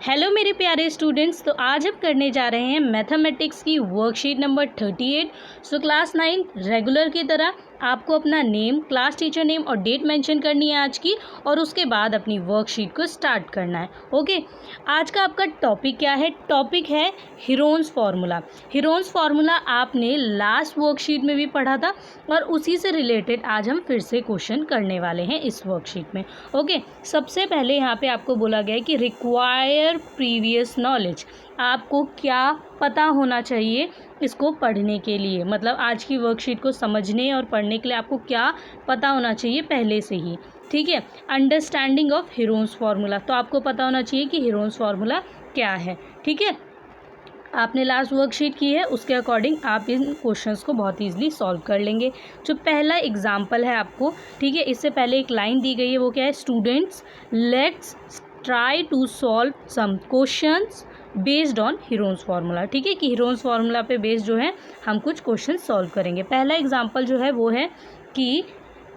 Hello मेरे प्यारे students, तो आज हम करने जा रहे हैं मैथमेटिक्स की worksheet number 38। So class 9 regular की तरह आपको अपना नेम, क्लास टीचर नेम और डेट मेंशन करनी है आज की, और उसके बाद अपनी वर्कशीट को स्टार्ट करना है। ओके, आज का आपका टॉपिक क्या है? टॉपिक है हीरोन्स फार्मूला। हीरोन्स फार्मूला आपने लास्ट वर्कशीट में भी पढ़ा था और उसी से रिलेटेड आज हम फिर से क्वेश्चन करने वाले हैं इस वर्कशीट में। ओके, सबसे पहले यहाँ पे आपको बोला गया है कि रिक्वायर प्रीवियस नॉलेज। आपको क्या पता होना चाहिए इसको पढ़ने के लिए, मतलब आज की वर्कशीट को समझने और पढ़ने के लिए आपको क्या पता होना चाहिए पहले से ही। ठीक है, अंडरस्टैंडिंग ऑफ हीरोन्स फार्मूला, तो आपको पता होना चाहिए कि हीरोन्स फार्मूला क्या है। ठीक है, आपने लास्ट वर्कशीट की है, उसके अकॉर्डिंग आप इन क्वेश्चंस को बहुत ईजिली सॉल्व कर लेंगे। जो पहला एग्जाम्पल है आपको, ठीक है, इससे पहले एक लाइन दी गई है, वो क्या है? Students let's try to solve some questions based on Heron's formula. ठीक है, कि हीरोन्स फार्मूला पे बेस्ड जो है हम कुछ क्वेश्चन सॉल्व करेंगे। पहला एग्जाम्पल जो है वो है कि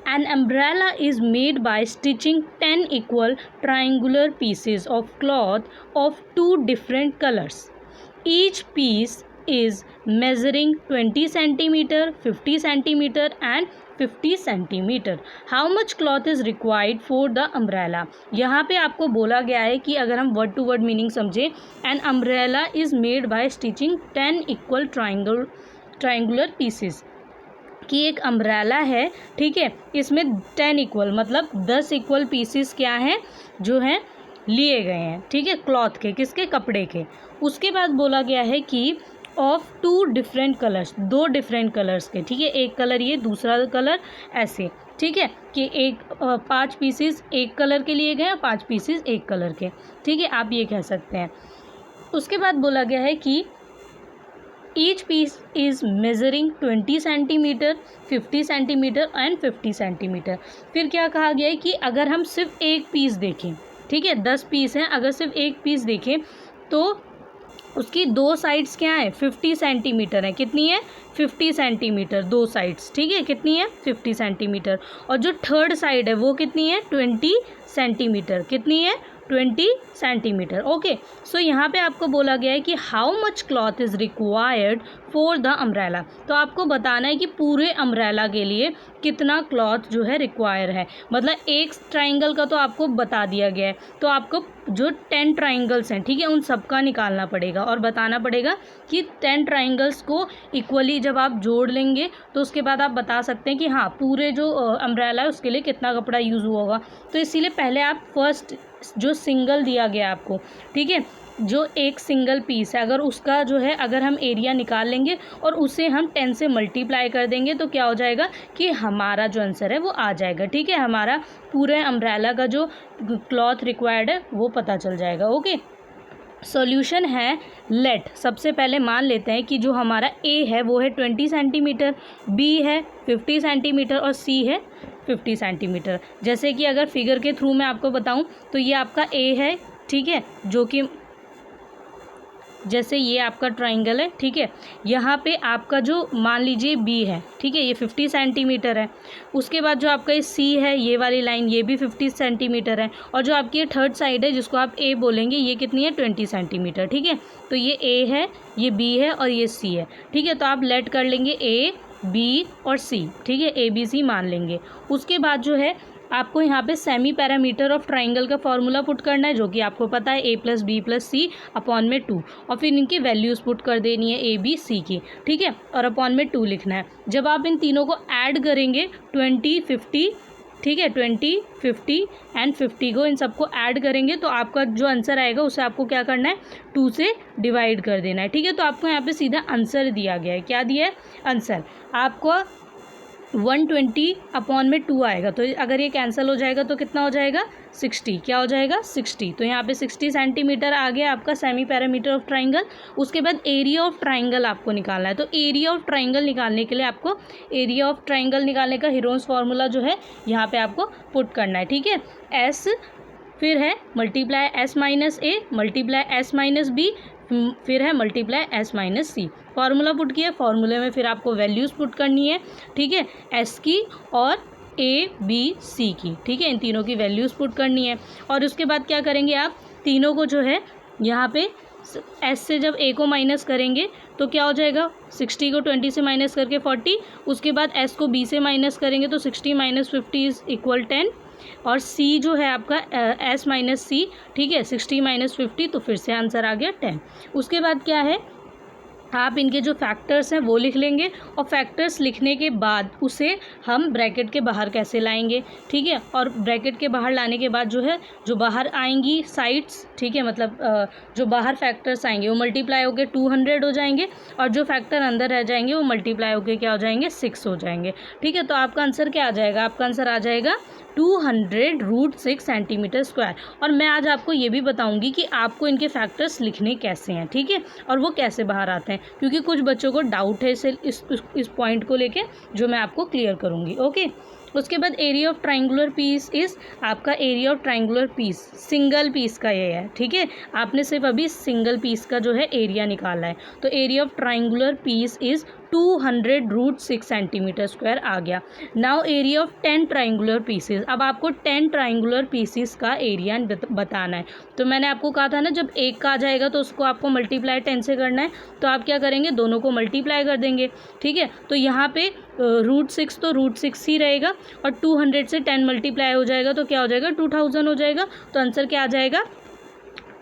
an umbrella is made by stitching 10 equal triangular pieces of cloth of 2 different colours. Each piece is measuring 20 centimeter, 50 centimeter and 50 centimeter. How much cloth is required for the umbrella? यहाँ पे आपको बोला गया है कि अगर हम वर्ड टू वर्ड मीनिंग समझे, an umbrella is made by stitching 10 equal triangular pieces, कि एक अम्ब्रेला है, ठीक है, इसमें 10 इक्वल मतलब 10 इक्वल पीसीस क्या हैं जो हैं लिए गए हैं, ठीक है, क्लॉथ के, किसके? कपड़े के। उसके बाद बोला गया है कि of 2 different colours, 2 different colours के, ठीक है, एक कलर ये, दूसरा कलर ऐसे, ठीक है, कि 5 पीसीस एक कलर के लिए गए और 5 पीसीस एक कलर के, ठीक है, आप ये कह सकते हैं। उसके बाद बोला गया है कि each piece is measuring 20 centimetre, 50 centimetre and 50 centimetre. फिर क्या कहा गया है कि अगर हम सिर्फ एक पीस देखें, ठीक है, 10 पीस हैं, अगर सिर्फ एक पीस देखें तो उसकी 2 साइड्स क्या है? 50 सेंटीमीटर है। कितनी है? 50 सेंटीमीटर 2 साइड्स, ठीक है, कितनी है? 50 सेंटीमीटर। और जो थर्ड साइड है वो कितनी है? 20 सेंटीमीटर। कितनी है? 20 सेंटीमीटर। ओके, सो यहाँ पे आपको बोला गया है कि how much cloth is required for the umbrella. तो आपको बताना है कि पूरे अम्ब्रेला के लिए कितना क्लॉथ जो है रिक्वायर है। मतलब एक ट्राइंगल का तो आपको बता दिया गया है, तो आपको जो 10 ट्राइंगल्स हैं, ठीक है, उन सबका निकालना पड़ेगा और बताना पड़ेगा कि 10 ट्राइंगल्स को इक्वली जब आप जोड़ लेंगे तो उसके बाद आप बता सकते हैं कि हाँ, पूरे जो अम्ब्रेला है उसके लिए कितना कपड़ा यूज़ हुआ होगा। तो इसीलिए पहले आप फर्स्ट जो सिंगल दिया गया आपको, ठीक है, जो एक सिंगल पीस है, अगर उसका जो है अगर हम एरिया निकाल लेंगे और उसे हम 10 से मल्टीप्लाई कर देंगे तो क्या हो जाएगा कि हमारा जो आंसर है वो आ जाएगा। ठीक है, हमारा पूरे अम्ब्रेला का जो क्लॉथ रिक्वायर्ड है वो पता चल जाएगा। ओके, सॉल्यूशन है लेट। सबसे पहले मान लेते हैं कि जो हमारा ए है वो है 20 सेंटीमीटर, बी है 50 सेंटीमीटर और सी है 50 सेंटीमीटर। जैसे कि अगर फिगर के थ्रू मैं आपको बताऊं तो ये आपका ए है, ठीक है, जो कि जैसे ये आपका ट्राइंगल है, ठीक है, यहाँ पे आपका जो मान लीजिए बी है, ठीक है, ये 50 सेंटीमीटर है। उसके बाद जो आपका ये सी है, ये वाली लाइन, ये भी 50 सेंटीमीटर है। और जो आपकी ये थर्ड साइड है जिसको आप ए बोलेंगे, ये कितनी है? 20 सेंटीमीटर। ठीक है, तो ये ए है, ये बी है और ये सी है। ठीक है, तो आप लेट कर लेंगे ए, बी और सी, ठीक है, ए बी सी मान लेंगे। उसके बाद जो है आपको यहाँ पे सेमी पैरामीटर ऑफ ट्राइंगल का फॉर्मूला पुट करना है, जो कि आपको पता है ए plus B plus C upon में 2, और फिर इनकी वैल्यूज़ पुट कर देनी है ए बी सी की, ठीक है, और अपॉन में 2 लिखना है। जब आप इन तीनों को ऐड करेंगे 20 50, ठीक है, 20 50 एंड 50 को इन सबको ऐड करेंगे तो आपका जो आंसर आएगा उसे आपको क्या करना है? 2 से डिवाइड कर देना है। ठीक है, तो आपको यहाँ पे सीधा आंसर दिया गया है। क्या दिया है? आंसर आपको 120 अपॉन में 2 आएगा, तो अगर ये कैंसिल हो जाएगा तो कितना हो जाएगा? 60। क्या हो जाएगा? 60। तो यहाँ पे 60 सेंटीमीटर आ गया आपका सेमी पैरामीटर ऑफ ट्राइंगल। उसके बाद एरिया ऑफ ट्राइंगल आपको निकालना है। तो एरिया ऑफ ट्राइंगल निकालने के लिए आपको एरिया ऑफ ट्राइंगल निकालने का हीरोन्स फार्मूला जो है यहाँ पे आपको पुट करना है। ठीक है, एस फिर है multiply S minus A multiply S minus B, फिर है मल्टीप्लाई एस माइनस सी। फार्मूला पुट किया, फार्मूले में फिर आपको वैल्यूज़ पुट करनी है, ठीक है, एस की और ए बी सी की, ठीक है, इन तीनों की वैल्यूज़ पुट करनी है। और उसके बाद क्या करेंगे आप? तीनों को जो है यहाँ पे एस से जब ए को माइनस करेंगे तो क्या हो जाएगा, 60 को 20 से माइनस करके 40, उसके बाद एस को बी से माइनस करेंगे तो 60 माइनस 50 इज इक्वल 10, और सी जो है आपका एस माइनस सी, ठीक है, 60 माइनस 50, तो फिर से आंसर आ गया 10। उसके बाद क्या है, आप इनके जो फैक्टर्स हैं वो लिख लेंगे, और फैक्टर्स लिखने के बाद उसे हम ब्रैकेट के बाहर कैसे लाएंगे, ठीक है, और ब्रैकेट के बाहर लाने के बाद जो है जो बाहर आएंगी साइड्स, ठीक है, मतलब जो बाहर फैक्टर्स आएंगे वो मल्टीप्लाई होकर 200 हो जाएंगे, और जो फैक्टर अंदर रह जाएंगे वो मल्टीप्लाई होकर क्या हो जाएंगे, 6 हो जाएंगे, ठीक है। तो आपका आंसर क्या आ जाएगा, आपका आंसर आ जाएगा 200√6 सेंटीमीटर स्क्वायर। और मैं आज आपको ये भी बताऊंगी कि आपको इनके फैक्टर्स लिखने कैसे हैं, ठीक है, और वो कैसे बाहर आते हैं, क्योंकि कुछ बच्चों को डाउट है इस पॉइंट को लेके, जो मैं आपको क्लियर करूंगी। ओके, उसके बाद area of triangular piece is, आपका area of triangular piece single piece का ये है, ठीक है, आपने सिर्फ अभी सिंगल पीस का जो है एरिया निकाला है, तो area of triangular piece is 200√6 centimetre square आ गया। Now area of 10 triangular pieces, अब आपको 10 ट्राइंगुलर पीसेस का एरिया बताना है। तो मैंने आपको कहा था ना, जब एक का आ जाएगा तो उसको आपको मल्टीप्लाई 10 से करना है, तो आप क्या करेंगे, दोनों को मल्टीप्लाई कर देंगे, ठीक है। तो यहाँ पे √6 तो √6 ही रहेगा, और 200 से 10 मल्टीप्लाई हो जाएगा तो क्या हो जाएगा, 2000 हो जाएगा। तो आंसर क्या आ जाएगा,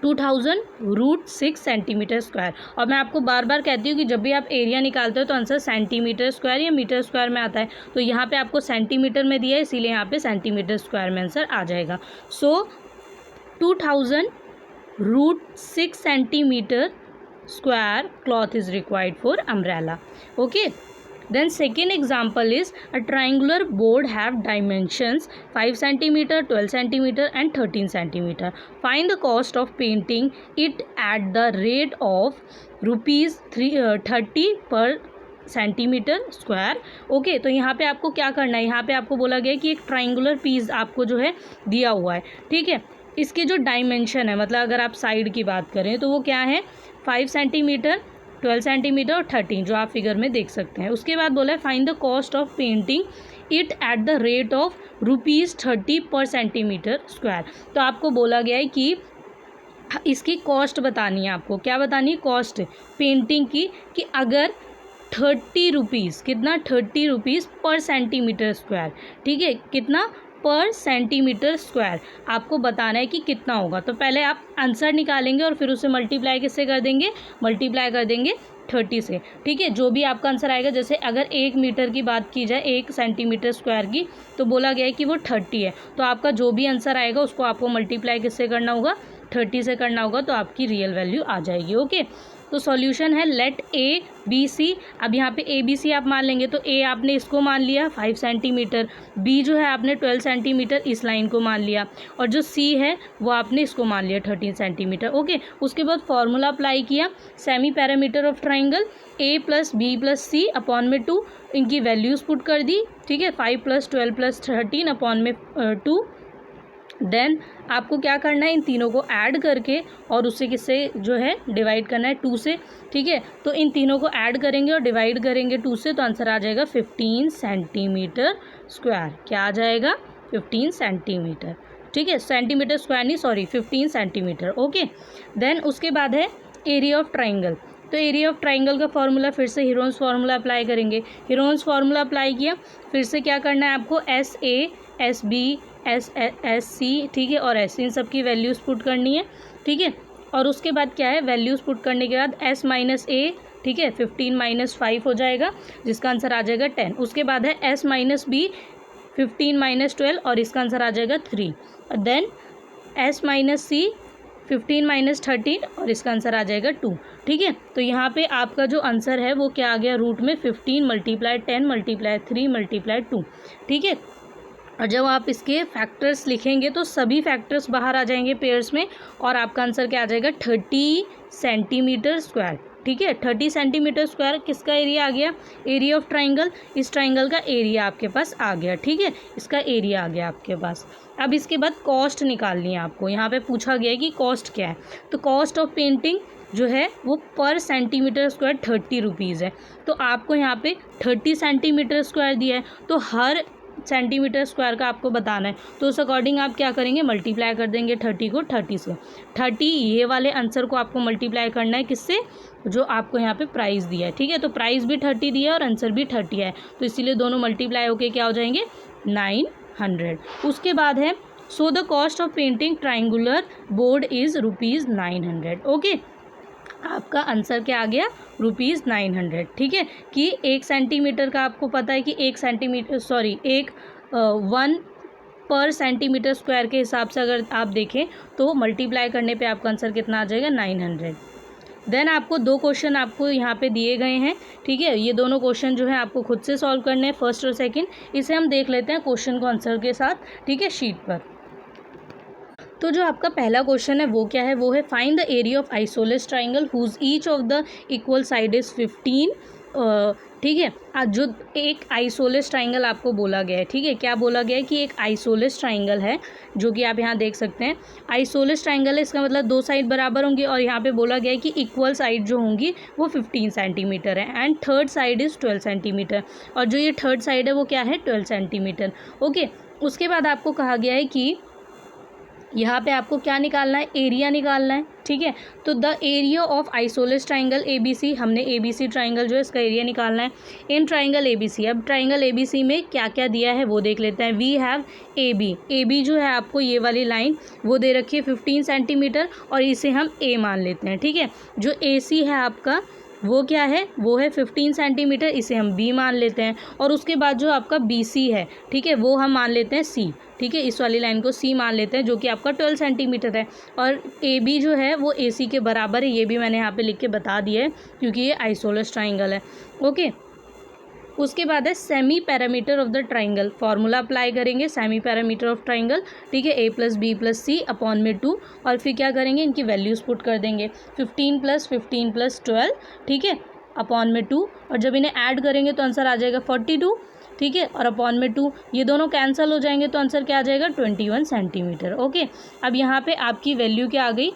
2000√6 सेंटीमीटर स्क्वायर। और मैं आपको बार बार कहती हूँ कि जब भी आप एरिया निकालते हो तो आंसर सेंटीमीटर स्क्वायर या मीटर स्क्वायर में आता है, तो यहाँ पे आपको सेंटीमीटर में दिया है, इसीलिए यहाँ पे सेंटीमीटर स्क्वायर में आंसर आ जाएगा। सो 2000√6 centimetre square cloth is required for umbrella. Okay, then second example is a triangular board have dimensions 5 centimeter, 12 centimeter and 13 centimeter. Find the cost of painting it at the rate of ₹30 per centimetre square. Okay, तो यहाँ पे आपको क्या करना है, यहाँ पे आपको बोला गया है कि एक ट्राइंगुलर पीस आपको जो है दिया हुआ है, ठीक है, इसके जो डायमेंशन है, मतलब अगर आप साइड की बात करें तो वो क्या है, 5 सेंटीमीटर, 12 सेंटीमीटर और 13, जो आप फिगर में देख सकते हैं। उसके बाद बोला है find the cost of painting it at the rate of ₹30 पर सेंटीमीटर स्क्वायर। तो आपको बोला गया है कि इसकी कॉस्ट बतानी है, आपको क्या बतानी है, कॉस्ट पेंटिंग की, कि अगर 30 रुपीज़, कितना, 30 रुपीज़ पर सेंटीमीटर स्क्वायर, ठीक है, कितना, पर सेंटीमीटर स्क्वायर आपको बताना है कि कितना होगा। तो पहले आप आंसर निकालेंगे और फिर उसे मल्टीप्लाई किससे कर देंगे, मल्टीप्लाई कर देंगे 30 से, ठीक है। जो भी आपका आंसर आएगा, जैसे अगर 1 मीटर की बात की जाए, 1 सेंटीमीटर स्क्वायर की, तो बोला गया है कि वो 30 है, तो आपका जो भी आंसर आएगा उसको आपको मल्टीप्लाई किससे करना होगा, 30 से करना होगा, तो आपकी रियल वैल्यू आ जाएगी। ओके, तो सॉल्यूशन है लेट ए बी सी। अब यहाँ पे ए बी सी आप मान लेंगे, तो ए आपने इसको मान लिया 5 सेंटीमीटर, बी जो है आपने 12 सेंटीमीटर इस लाइन को मान लिया, और जो सी है वो आपने इसको मान लिया 13 सेंटीमीटर। ओके, उसके बाद फॉर्मूला अप्लाई किया, semi perimeter of triangle A plus B plus C upon में 2, इनकी वैल्यूज़ पुट कर दी, ठीक है, 5 + 12 + 13 अपॉन में 2। देन आपको क्या करना है, इन तीनों को ऐड करके और उससे किससे जो है डिवाइड करना है, 2 से, ठीक है। तो इन तीनों को ऐड करेंगे और डिवाइड करेंगे 2 से, तो आंसर आ जाएगा 15 सेंटीमीटर स्क्वायर। क्या आ जाएगा, 15 सेंटीमीटर, ठीक है, सेंटीमीटर स्क्वायर नहीं, सॉरी, 15 सेंटीमीटर। ओके, देन उसके बाद है एरिया ऑफ ट्राइंगल। तो एरिया ऑफ ट्राइंगल का फॉर्मूला फिर से हीरोन्स फार्मूला अप्लाई करेंगे, हीरोन्स फार्मूला अप्लाई किया, फिर से क्या करना है आपको, S A, S B, S C, ठीक है, और एस, इन सब की वैल्यूज़ पुट करनी है, ठीक है। और उसके बाद क्या है, वैल्यूज़ पुट करने के बाद एस माइनस ए, ठीक है, 15 - 5 हो जाएगा, जिसका आंसर आ जाएगा 10। उसके बाद है एस माइनस बी, 15 - 12, और इसका आंसर आ जाएगा 3। देन एस माइनस सी, 15 - 13, और इसका आंसर आ जाएगा 2, ठीक है। तो यहाँ पे आपका जो आंसर है वो क्या आ गया, रूट में 15 × 10 × 3 × 2, ठीक है। और जब आप इसके फैक्टर्स लिखेंगे तो सभी फैक्टर्स बाहर आ जाएंगे पेयर्स में, और आपका आंसर क्या आ जाएगा, 30 सेंटीमीटर स्क्वायर, ठीक है। 30 सेंटीमीटर स्क्वायर किसका एरिया आ गया, एरिया ऑफ ट्राइंगल, इस ट्राइंगल का एरिया आपके पास आ गया, ठीक है, इसका एरिया आ गया आपके पास। अब इसके बाद कॉस्ट निकालनी है आपको, यहाँ पे पूछा गया है कि कॉस्ट क्या है, तो कॉस्ट ऑफ पेंटिंग जो है वो पर सेंटीमीटर स्क्वायर 30 रुपीज़ है। तो आपको यहाँ पे 30 सेंटीमीटर स्क्वायर दिया है, तो हर सेंटीमीटर स्क्वायर का आपको बताना है, तो उस अकॉर्डिंग आप क्या करेंगे, मल्टीप्लाई कर देंगे 30 को 30 से। 30 ये वाले आंसर को आपको मल्टीप्लाई करना है किससे, जो आपको यहाँ पे प्राइस दिया है, ठीक है। तो प्राइस भी 30 दिया है और आंसर भी 30 है, तो इसीलिए दोनों मल्टीप्लाई होके क्या हो जाएंगे, 900। उसके बाद है so the cost of painting triangular board is ₹900। Okay, आपका आंसर क्या आ गया, ₹900, ठीक है। कि 1 सेंटीमीटर का आपको पता है कि 1 सेंटीमीटर सॉरी 1 पर सेंटीमीटर स्क्वायर के हिसाब से अगर आप देखें तो मल्टीप्लाई करने पे आपका आंसर कितना आ जाएगा, 900। देन आपको 2 क्वेश्चन आपको यहाँ पे दिए गए हैं, ठीक है। ये दोनों क्वेश्चन जो है आपको खुद से सॉल्व करने हैं, फर्स्ट और सेकंड। इसे हम देख लेते हैं क्वेश्चन को आंसर के साथ, ठीक है, शीट पर। तो जो आपका पहला क्वेश्चन है वो क्या है, वो है find the area of isosceles triangle whose each of the equal side is 15। ठीक है, जो एक आइसोलेस ट्राइंगल आपको बोला गया है, ठीक है, क्या बोला गया है कि एक आइसोलेस ट्राइंगल है, जो कि आप यहाँ देख सकते हैं आइसोलेस ट्राइंगल है, इसका मतलब 2 साइड बराबर होंगी, और यहाँ पे बोला गया है कि इक्वल साइड जो होंगी वो 15 सेंटीमीटर है, and third side is 12 centimetre, और जो ये थर्ड साइड है वो क्या है, 12 सेंटीमीटर। ओके, उसके बाद आपको कहा गया है कि यहाँ पे आपको क्या निकालना है, एरिया निकालना है, ठीक है। तो the area of isosceles triangle ABC, हमने ABC ट्राइंगल जो है इसका एरिया निकालना है इन ट्राइंगल ABC। अब ट्राइंगल ABC में क्या क्या दिया है वो देख लेते हैं। वी हैव AB जो है आपको ये वाली लाइन वो दे रखी है 15 सेंटीमीटर, और इसे हम A मान लेते हैं, ठीक है। जो AC है आपका वो क्या है, वो है 15 सेंटीमीटर, इसे हम B मान लेते हैं। और उसके बाद जो आपका BC है, ठीक है, वो हम मान लेते हैं C, ठीक है, इस वाली लाइन को C मान लेते हैं, जो कि आपका 12 सेंटीमीटर है। और AB जो है वो AC के बराबर है, ये भी मैंने यहाँ पे लिख के बता दिया है क्योंकि ये आइसोलेस ट्राइंगल है। ओके, उसके बाद है semi perimeter of the triangle, formula apply करेंगे सेमी पैरामीटर ऑफ ट्राइंगल, ठीक है, A + B + C अपॉन में 2, और फिर क्या करेंगे, इनकी वैल्यूज़ पुट कर देंगे 15 + 15 + 12, ठीक है, अपॉन में 2, और जब इन्हें ऐड करेंगे तो आंसर आ जाएगा 42, ठीक है, और अपॉन में 2, ये दोनों कैंसिल हो जाएंगे तो आंसर क्या आ जाएगा, 21 सेंटीमीटर। ओके, अब यहाँ पे आपकी वैल्यू क्या आ गई,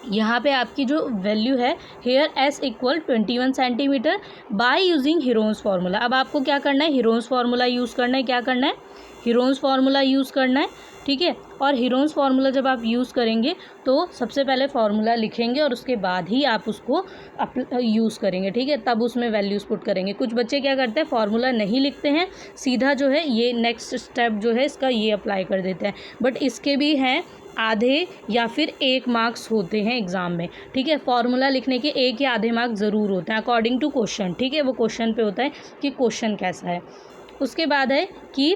यहाँ पे आपकी जो वैल्यू है here S = 21 centimetre by using Heron's formula. अब आपको क्या करना है, हीरोन्स फार्मूला यूज़ करना है, क्या करना है, हीरोन्स फार्मूला यूज़ करना है, ठीक है। और हीरोन्स फार्मूला जब आप यूज़ करेंगे तो सबसे पहले फार्मूला लिखेंगे और उसके बाद ही आप उसको यूज़ करेंगे, ठीक है, तब उसमें वैल्यूज़ पुट करेंगे। कुछ बच्चे क्या करते हैं, फार्मूला नहीं लिखते हैं, सीधा जो है ये नेक्स्ट स्टेप जो है इसका ये अप्लाई कर देते हैं, बट इसके भी हैं आधे या फिर 1 मार्क्स होते हैं एग्ज़ाम में, ठीक है। फार्मूला लिखने के 1 या आधे मार्क्स ज़रूर होते हैं अकॉर्डिंग टू क्वेश्चन, ठीक है, वो क्वेश्चन पे होता है कि क्वेश्चन कैसा है। उसके बाद है कि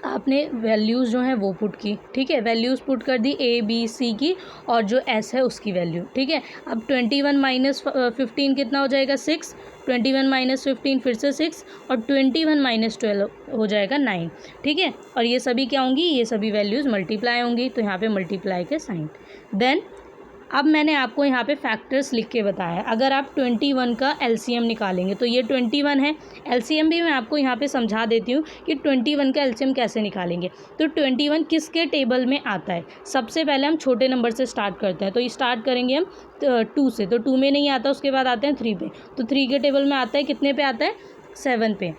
आपने वैल्यूज़ जो हैं वो पुट की, ठीक है, वैल्यूज़ पुट कर दी ABC की, और जो S है उसकी वैल्यू, ठीक है। अब 21 - 15 कितना हो जाएगा, 6, 21 - 15 फिर से 6, और 21 - 12 हो जाएगा 9, ठीक है। और ये सभी क्या होंगी, ये सभी वैल्यूज़ मल्टीप्लाई होंगी, तो यहाँ पे मल्टीप्लाई के साइन। देन अब मैंने आपको यहाँ पे फैक्टर्स लिख के बताया है। अगर आप 21 का LCM निकालेंगे तो ये 21 है, LCM भी मैं आपको यहाँ पे समझा देती हूँ कि 21 का LCM कैसे निकालेंगे। तो 21 किसके टेबल में आता है, सबसे पहले हम छोटे नंबर से स्टार्ट करते हैं, तो ये स्टार्ट करेंगे हम 2 से, तो 2 में नहीं आता, उसके बाद आते हैं 3 पे, तो 3 के टेबल में आता है, कितने पे आता है, 7 पे,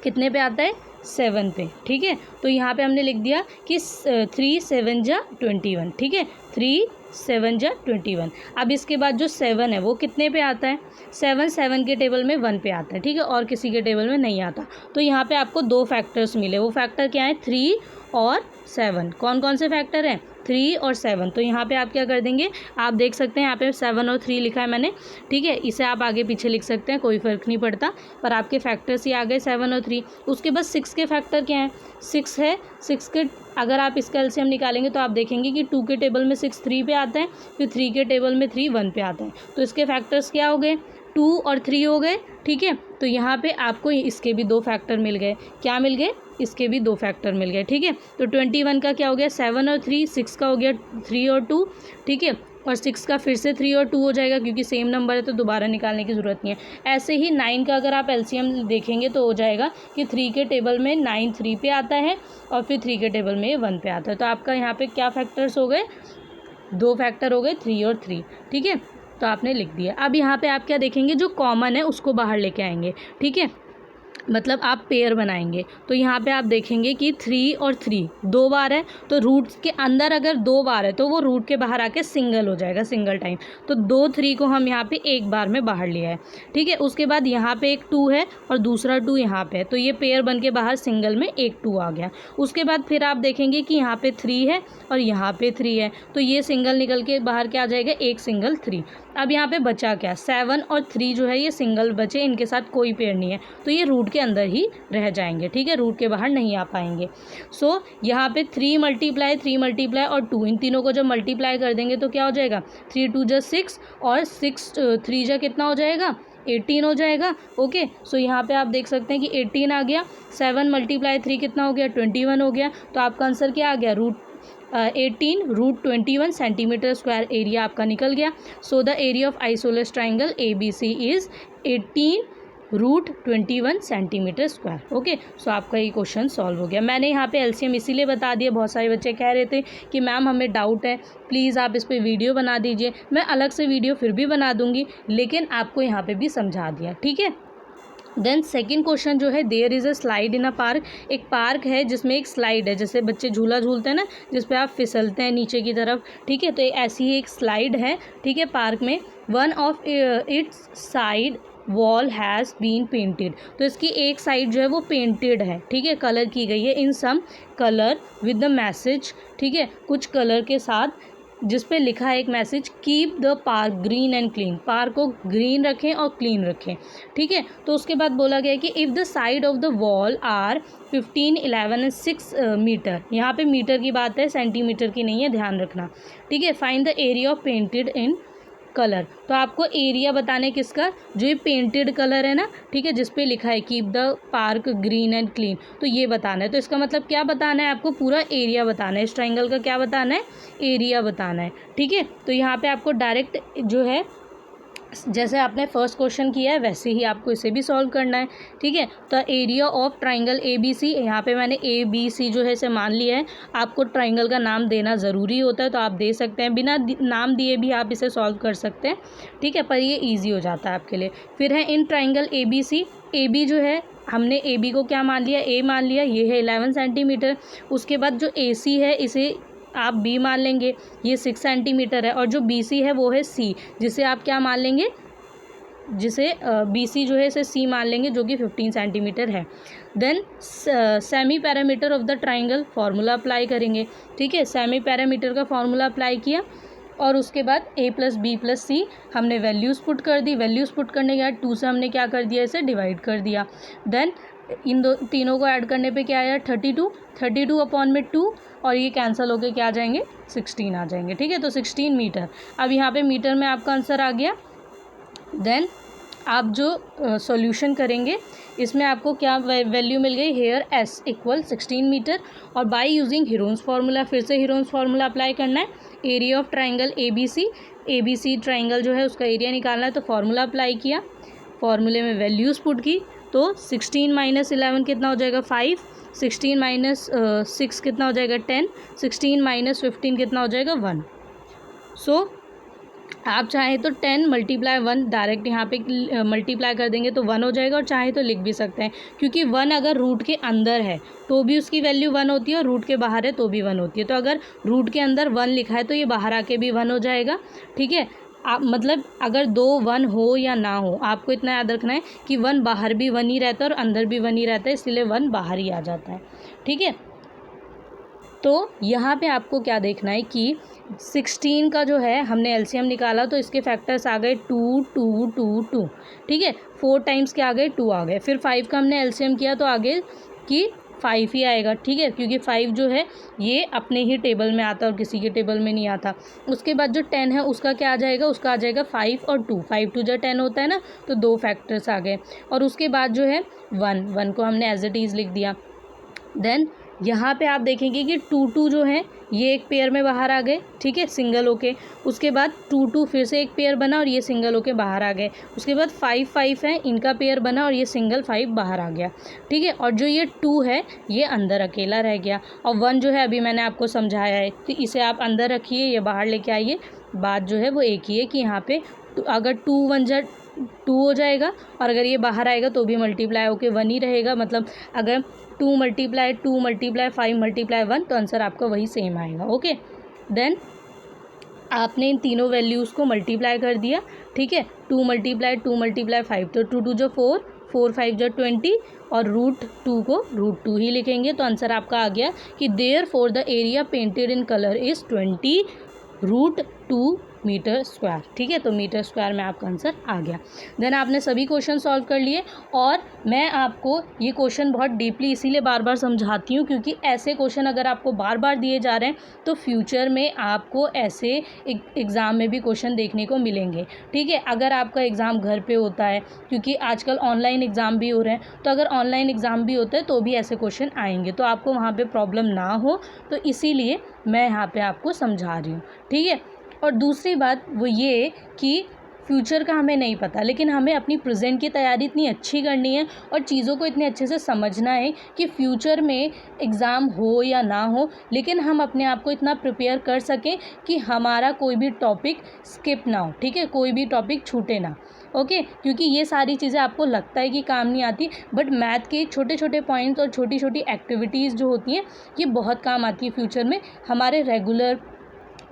कितने पे आता है, 7 पे, ठीक है। तो यहाँ पे हमने लिख दिया कि 3 × 7 = 21, ठीक है, 3 × 7 = 21। अब इसके बाद जो 7 है वो कितने पे आता है, 7 के टेबल में 1 पे आता है, ठीक है, और किसी के टेबल में नहीं आता। तो यहाँ पे आपको 2 फैक्टर्स मिले, वो फैक्टर क्या है, 3 और 7। कौन कौन से फैक्टर हैं, 3 और 7। तो यहाँ पे आप क्या कर देंगे, आप देख सकते हैं यहाँ पे 7 और 3 लिखा है मैंने, ठीक है, इसे आप आगे पीछे लिख सकते हैं, कोई फ़र्क नहीं पड़ता, पर आपके फैक्टर्स ही आ गए 7 और 3। उसके बाद 6 के फैक्टर क्या हैं, 6 है, 6 के अगर आप इसका एलसीएम निकालेंगे तो आप देखेंगे कि 2 के टेबल में 6 3 पे आता है, फिर 3 के टेबल में 3 1 पे आता है, तो इसके फैक्टर्स क्या हो गए, 2 और 3 हो गए, ठीक है। तो यहाँ पे आपको इसके भी 2 फैक्टर मिल गए, क्या मिल गए, इसके भी 2 फैक्टर मिल गए, ठीक है। तो 21 का क्या हो गया, 7 और 3, 6 का हो गया 3 और 2, ठीक है, और 6 का फिर से 3 और 2 हो जाएगा क्योंकि सेम नंबर है तो दोबारा निकालने की ज़रूरत नहीं है। ऐसे ही 9 का अगर आप एलसीएम देखेंगे तो हो जाएगा कि 3 के टेबल में 9 3 पे आता है और फिर 3 के टेबल में 1 पे आता है। तो आपका यहाँ पे क्या फैक्टर्स हो गए, 2 फैक्टर हो गए, 3 और 3, ठीक है, तो आपने लिख दिया। अब यहाँ पे आप क्या देखेंगे, जो कॉमन है उसको बाहर लेके आएंगे, ठीक है। मतलब आप पेयर बनाएंगे। तो यहाँ पे आप देखेंगे कि 3 और 3 2 बार है, तो रूट के अंदर अगर 2 बार है तो वो रूट के बाहर आके सिंगल हो जाएगा, सिंगल टाइम। तो 2 3 को हम यहाँ पे एक बार में बाहर लिया है, ठीक है। उसके बाद यहाँ पे एक 2 है और दूसरा 2 यहाँ पे है, तो ये पेयर बन के बाहर सिंगल में एक 2 आ गया। उसके बाद फिर आप देखेंगे कि यहाँ पे 3 है और यहाँ पे 3 है, तो ये सिंगल निकल के बाहर क्या आ जाएगा, एक सिंगल 3। अब यहाँ पे बचा क्या, 7 और 3 जो है ये सिंगल बचे, इनके साथ कोई पेयर नहीं है, तो ये रूट के अंदर ही रह जाएंगे, ठीक है, रूट के बाहर नहीं आ पाएंगे। सो यहाँ पे 3 मल्टीप्लाई और 2, इन तीनों को जब मल्टीप्लाई कर देंगे तो क्या हो जाएगा, 3 2 जा 6 और 6 3 जा कितना हो जाएगा, 18 हो जाएगा। ओके, सो यहाँ पे आप देख सकते हैं कि 18 आ गया। 7 मल्टीप्लाई 3 कितना हो गया, 21 हो गया। तो आपका आंसर क्या आ गया, root 18 root 21 centimetre square area आपका निकल गया। So the area of isosceles triangle ABC is 18 root 21 centimetre square. Okay, so आपका ये क्वेश्चन सॉल्व हो गया। मैंने यहाँ पे LCM इसीलिए बता दिया, बहुत सारे बच्चे कह रहे थे कि मैम हमें डाउट है, प्लीज़ आप इस पर वीडियो बना दीजिए। मैं अलग से वीडियो फिर भी बना दूँगी, लेकिन आपको यहाँ पे भी समझा दिया, ठीक है। देन सेकंड क्वेश्चन जो है, there is a slide in a park. एक पार्क है जिसमें एक स्लाइड है, जैसे बच्चे झूला झूलते हैं ना, जिस पे आप फिसलते हैं नीचे की तरफ, ठीक है। तो ऐसी ही एक स्लाइड है, ठीक है, पार्क में। One of its side wall has been painted. तो इसकी एक साइड जो है वो पेंटेड है, ठीक है, कलर की गई है in some colour with the message, ठीक है, कुछ कलर के साथ, जिस पे लिखा है एक message, keep the park green and clean. Park को ग्रीन रखें और क्लीन रखें, ठीक है। तो उसके बाद बोला गया कि if the side of the wall are 15 11 and 6 metre, यहाँ पे मीटर की बात है, सेंटीमीटर की नहीं है, ध्यान रखना, ठीक है। Find the area of painted in colour. तो आपको एरिया बताने किसका, जो ये पेंटेड कलर है ना, ठीक है, जिस पे लिखा है keep the park green and clean, तो ये बताना है। तो इसका मतलब क्या बताना है, आपको पूरा एरिया बताना है, इस ट्राइंगल का क्या बताना है, एरिया बताना है, ठीक है। तो यहाँ पे आपको डायरेक्ट जो है, जैसे आपने फर्स्ट क्वेश्चन किया है वैसे ही आपको इसे भी सॉल्व करना है, ठीक है। तो एरिया ऑफ ट्राइंगल ABC, यहाँ पे मैंने ABC जो है इसे मान लिया है। आपको ट्राइंगल का नाम देना ज़रूरी होता है, तो आप दे सकते हैं, बिना नाम दिए भी आप इसे सॉल्व कर सकते हैं, ठीक है, पर ये ईजी हो जाता है आपके लिए। फिर है इन ट्राइंगल ABC, AB जो है हमने AB को क्या मान लिया, A मान लिया, ये है 11 सेंटीमीटर। उसके बाद जो AC है इसे आप B मान लेंगे, ये 6 सेंटीमीटर है, और जो BC है वो है C, जिसे आप क्या मान लेंगे, जिसे BC जो है इसे C मान लेंगे, जो कि 15 सेंटीमीटर है। Then semi perimeter of the triangle, formula apply करेंगे, ठीक है। सेमी पैरामीटर का फार्मूला अप्लाई किया और उसके बाद A + B + C हमने वैल्यूज़ पुट कर दी। वैल्यूज़ पुट करने के बाद 2 से हमने क्या कर दिया, इसे डिवाइड कर दिया। देन इन तीनों को ऐड करने पे क्या आया, 32 अपॉन में 2, और ये कैंसिल होके क्या आ जाएंगे, 16 आ जाएंगे, ठीक है। तो 16 मीटर। अब यहाँ पे मीटर में आपका आंसर आ गया। देन आप जो सॉल्यूशन करेंगे, इसमें आपको क्या वैल्यू मिल गई, हेयर S = 16 मीटर। और बाय यूजिंग हीरोन्स फार्मूला, फिर से हीरोन्स फार्मूला अप्लाई करना है। Area of triangle ABC triangle जो है उसका एरिया निकालना है, तो फार्मूला अप्लाई किया, फार्मूले में वैल्यूज़ पुट की, तो 16 - 11 कितना हो जाएगा, 5, 16 - 6 कितना हो जाएगा, 10, 16 - 15 कितना हो जाएगा, 1। सो आप चाहें तो 10 × 1 डायरेक्ट यहाँ पे मल्टीप्लाई कर देंगे तो 1 हो जाएगा, और चाहे तो लिख भी सकते हैं, क्योंकि 1 अगर रूट के अंदर है तो भी उसकी वैल्यू 1 होती है, और रूट के बाहर है तो भी 1 होती है। तो अगर रूट के अंदर 1 लिखा है तो ये बाहर आके भी 1 हो जाएगा, ठीक है। आप मतलब अगर 2 1 हो या ना हो, आपको इतना याद रखना है कि 1 बाहर भी 1 ही रहता है और अंदर भी 1 ही रहता है, इसलिए 1 बाहर ही आ जाता है, ठीक है। तो यहाँ पे आपको क्या देखना है कि 16 का जो है हमने LCM निकाला, तो इसके फैक्टर्स आ गए 2 2 2 2, ठीक है। 4 टाइम्स के आ गए 2 आ गए। फिर 5 का हमने LCM किया तो आगे कि 5 ही आएगा, ठीक है, क्योंकि 5 जो है ये अपने ही टेबल में आता है और किसी के टेबल में नहीं आता। उसके बाद जो 10 है उसका क्या आ जाएगा, उसका आ जाएगा 5 और 2, 5 2 जा 10 होता है ना, तो 2 फैक्टर्स आ गए। और उसके बाद जो है 1 को हमने एज इट इज़ लिख दिया। देन यहाँ पे आप देखेंगे कि 2 2 जो है ये एक पेयर में बाहर आ गए, ठीक है, सिंगल होके। उसके बाद 2 2 फिर से एक पेयर बना और ये सिंगल होके बाहर आ गए। उसके बाद 5 5 है, इनका पेयर बना और ये सिंगल 5 बाहर आ गया, ठीक है। और जो ये 2 है ये अंदर अकेला रह गया, और 1 जो है अभी मैंने आपको समझाया है, तो इसे आप अंदर रखिए, ये बाहर लेके आइए। बात जो है वो एक ही है कि यहाँ पे अगर 2 1 जा 2 हो जाएगा, और अगर ये बाहर आएगा तो भी मल्टीप्लाई होके 1 ही रहेगा। मतलब अगर 2 मल्टीप्लाई 2 मल्टीप्लाई 5 मल्टीप्लाई 1 तो आंसर आपका वही सेम आएगा। ओके, देन आपने इन तीनों वैल्यूज़ को मल्टीप्लाई कर दिया, ठीक है। 2 मल्टीप्लाई 5 तो 2 2 जो 4, 4 5 जो 20, और √2 को √2 ही लिखेंगे। तो आंसर आपका आ गया कि therefore the area painted in colour is 20 √2 metre square, ठीक है। तो मीटर स्क्वायर में आपका आंसर आ गया। देन आपने सभी क्वेश्चन सॉल्व कर लिए, और मैं आपको ये क्वेश्चन बहुत डीपली इसीलिए बार बार समझाती हूँ क्योंकि ऐसे क्वेश्चन अगर आपको बार बार दिए जा रहे हैं तो फ्यूचर में आपको ऐसे एग्ज़ाम में भी क्वेश्चन देखने को मिलेंगे, ठीक है। अगर आपका एग्ज़ाम घर पे होता है, क्योंकि आजकल ऑनलाइन एग्ज़ाम भी हो रहे हैं, तो अगर ऑनलाइन एग्ज़ाम भी होता है तो भी ऐसे क्वेश्चन आएंगे, तो आपको वहाँ पे प्रॉब्लम ना हो, तो इसीलिए मैं यहाँ पे आपको समझा रही हूँ, ठीक है। और दूसरी बात वो ये कि फ्यूचर का हमें नहीं पता, लेकिन हमें अपनी प्रेजेंट की तैयारी इतनी अच्छी करनी है और चीज़ों को इतने अच्छे से समझना है कि फ्यूचर में एग्ज़ाम हो या ना हो, लेकिन हम अपने आप को इतना प्रिपेयर कर सकें कि हमारा कोई भी टॉपिक स्किप ना हो, ठीक है, कोई भी टॉपिक छूटे ना। ओके, क्योंकि ये सारी चीज़ें आपको लगता है कि काम नहीं आती, बट मैथ के छोटे छोटे पॉइंट्स और छोटी छोटी एक्टिविटीज़ जो होती हैं ये बहुत काम आती है फ्यूचर में। हमारे रेगुलर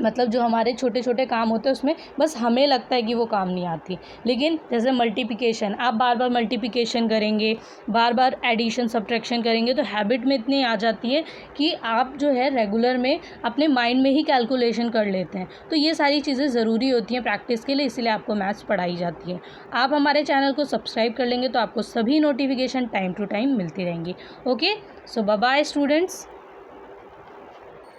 मतलब जो हमारे छोटे छोटे काम होते हैं उसमें बस हमें लगता है कि वो काम नहीं आती, लेकिन जैसे मल्टीप्लिकेशन, आप बार बार मल्टीप्लिकेशन करेंगे, बार बार एडिशन सब्ट्रैक्शन करेंगे तो हैबिट में इतनी आ जाती है कि आप जो है रेगुलर में अपने माइंड में ही कैलकुलेशन कर लेते हैं। तो ये सारी चीज़ें ज़रूरी होती हैं प्रैक्टिस के लिए, इसीलिए आपको मैथ्स पढ़ाई जाती है। आप हमारे चैनल को सब्सक्राइब कर लेंगे तो आपको सभी नोटिफिकेशन टाइम टू टाइम मिलती रहेंगी। ओके, सो बाय बाय स्टूडेंट्स।